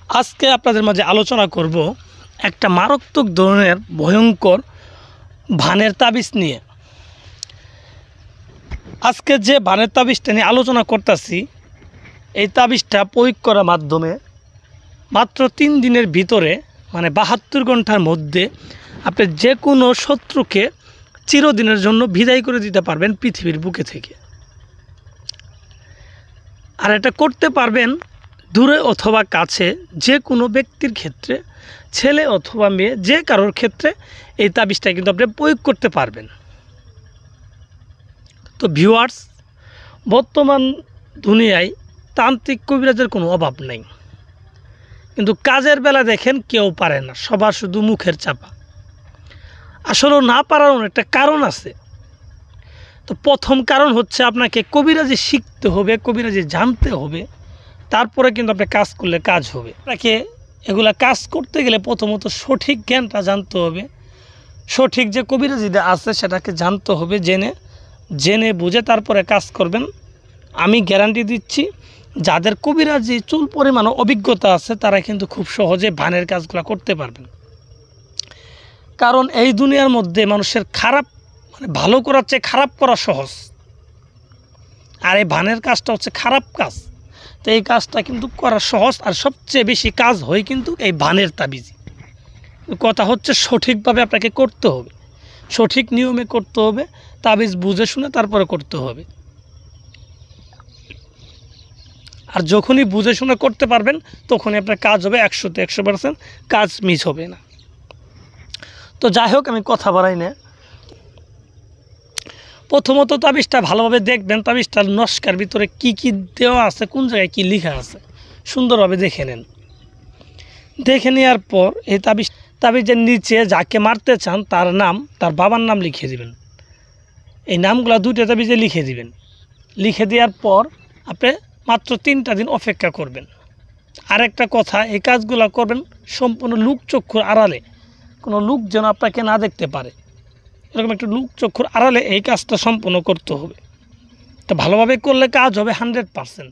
আজকে আপনাদের মাঝে আলোচনা করব একটা মারাত্মক ধরনের ভয়ঙ্কর ভানের তাবিজ নিয়ে। আজকে যে ভানের তাবিজটা নিয়ে আলোচনা করতেছি, এই তাবিজটা প্রয়োগ করার মাধ্যমে মাত্র 3 দিনের ভিতরে মানে 72 ঘন্টার মধ্যে আপনি যে কোনো শত্রুকে চিরদিনের জন্য বিদায় করে দিতে পারবেন পৃথিবীর বুকে থেকে। আর এটা করতে পারবেন দূরে অথবা কাছে, যে কোনো ব্যক্তির ক্ষেত্রে, ছেলে অথবা মেয়ে, যে কারোর ক্ষেত্রে এই তাবিজটা কিন্তু আপনি প্রয়োগ করতে পারবেন। তো ভিউয়ার্স, বর্তমান দুনিয়ায় তান্ত্রিক কবিরাজের কোনো অভাব নেই, কিন্তু কাজের বেলা দেখেন কেউ পারে না, সবার শুধু মুখের চাপা। আসলে না পারার একটা কারণ আছে। তো প্রথম কারণ হচ্ছে আপনাকে কবিরাজি শিখতে হবে, কবিরাজি জানতে হবে, তারপরে কিন্তু আপনি কাজ করলে কাজ হবে। আপনাকে এগুলা কাজ করতে গেলে প্রথমত সঠিক জ্ঞানটা জানতে হবে, সঠিক যে কবিরাজিটা আছে সেটাকে জানতে হবে, জেনে বুঝে তারপরে কাজ করবেন। আমি গ্যারান্টি দিচ্ছি, যাদের কবিরাজি চুল পরিমাণ অভিজ্ঞতা আছে তারা কিন্তু খুব সহজে ভানের কাজগুলো করতে পারবেন। কারণ এই দুনিয়ার মধ্যে মানুষের ভালো করার চেয়ে খারাপ করা সহজ, আর এই ভানের কাজটা হচ্ছে খারাপ কাজ। তো এই কাজটা কিন্তু করা সহজ, আর সবচেয়ে বেশি কাজ হয় কিন্তু এই ভানের তাবিজ। কথা হচ্ছে সঠিকভাবে আপনাকে করতে হবে, সঠিক নিয়মে করতে হবে, তাবিজ বুঝে শুনে তারপরে করতে হবে। আর যখনই বুঝে শুনে করতে পারবেন তখনই আপনার কাজ হবে 100-তে 100%, কাজ মিস হবে না। তো যাই হোক, আমি কথা বাড়াই না। প্রথমত তাবিজটা ভালোভাবে দেখবেন, তাবিজটার নস্কার ভিতরে কি কি দেওয়া আছে, কোন জায়গায় কি লেখা আছে সুন্দরভাবে দেখে নেন। দেখে নেওয়ার পর এই তাবিজের নিচে যাকে মারতে চান তার নাম, তার বাবার নাম লিখে দিবেন। এই নামগুলো 2টা তাবিজে লিখে দিবেন। লিখে দেওয়ার পর আপনি মাত্র 3টা দিন অপেক্ষা করবেন। আর একটা কথা, এই কাজগুলো করবেন সম্পূর্ণ লোকচক্ষুর আড়ালে, কোনো লোক যেন আপনাকে না দেখতে পারে, এরকম একটু লোকচক্ষুর আড়ালে এই কাজটা সম্পূর্ণ করতে হবে। তো ভালোভাবে করলে কাজ হবে 100%।